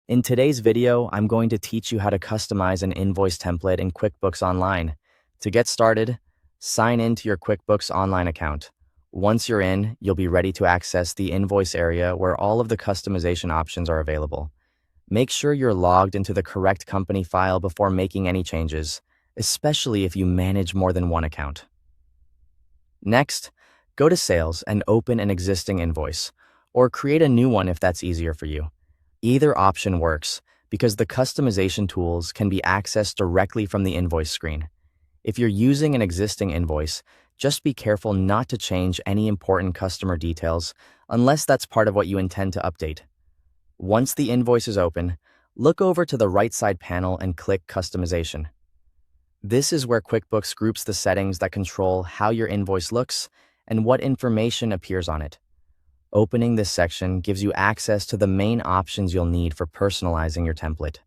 In today's video, I'm going to teach you how to customize an invoice template in QuickBooks Online. To get started, sign in to your QuickBooks Online account. Once you're in, you'll be ready to access the invoice area where all of the customization options are available. Make sure you're logged into the correct company file before making any changes, especially if you manage more than one account. Next, go to Sales and open an existing invoice, or create a new one if that's easier for you. Either option works because the customization tools can be accessed directly from the invoice screen. If you're using an existing invoice, just be careful not to change any important customer details unless that's part of what you intend to update. Once the invoice is open, look over to the right side panel and click Customization. This is where QuickBooks groups the settings that control how your invoice looks and what information appears on it. Opening this section gives you access to the main options you'll need for personalizing your template.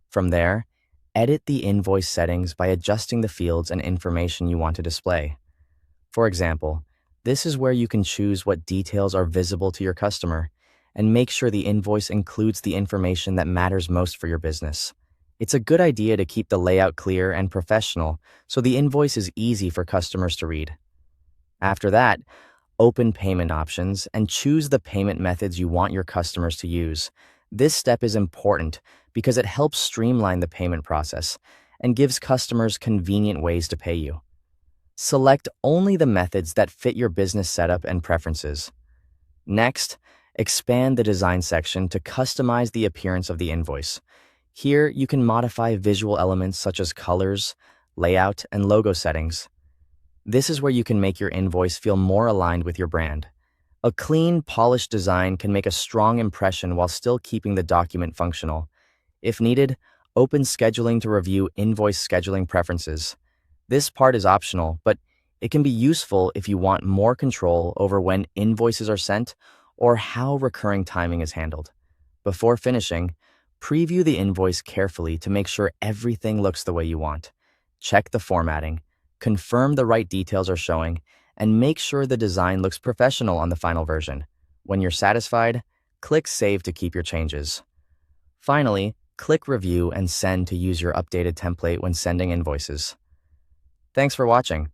From there, edit the invoice settings by adjusting the fields and information you want to display. For example, this is where you can choose what details are visible to your customer and make sure the invoice includes the information that matters most for your business. It's a good idea to keep the layout clear and professional so the invoice is easy for customers to read. After that, open payment options and choose the payment methods you want your customers to use. This step is important because it helps streamline the payment process and gives customers convenient ways to pay you. Select only the methods that fit your business setup and preferences. Next, expand the design section to customize the appearance of the invoice. Here, you can modify visual elements such as colors, layout, and logo settings. This is where you can make your invoice feel more aligned with your brand. A clean, polished design can make a strong impression while still keeping the document functional. If needed, open scheduling to review invoice scheduling preferences. This part is optional, but it can be useful if you want more control over when invoices are sent or how recurring timing is handled. Before finishing, preview the invoice carefully to make sure everything looks the way you want. Check the formatting, confirm the right details are showing, and make sure the design looks professional on the final version. When you're satisfied, click Save to keep your changes. Finally, click Review and Send to use your updated template when sending invoices. Thanks for watching.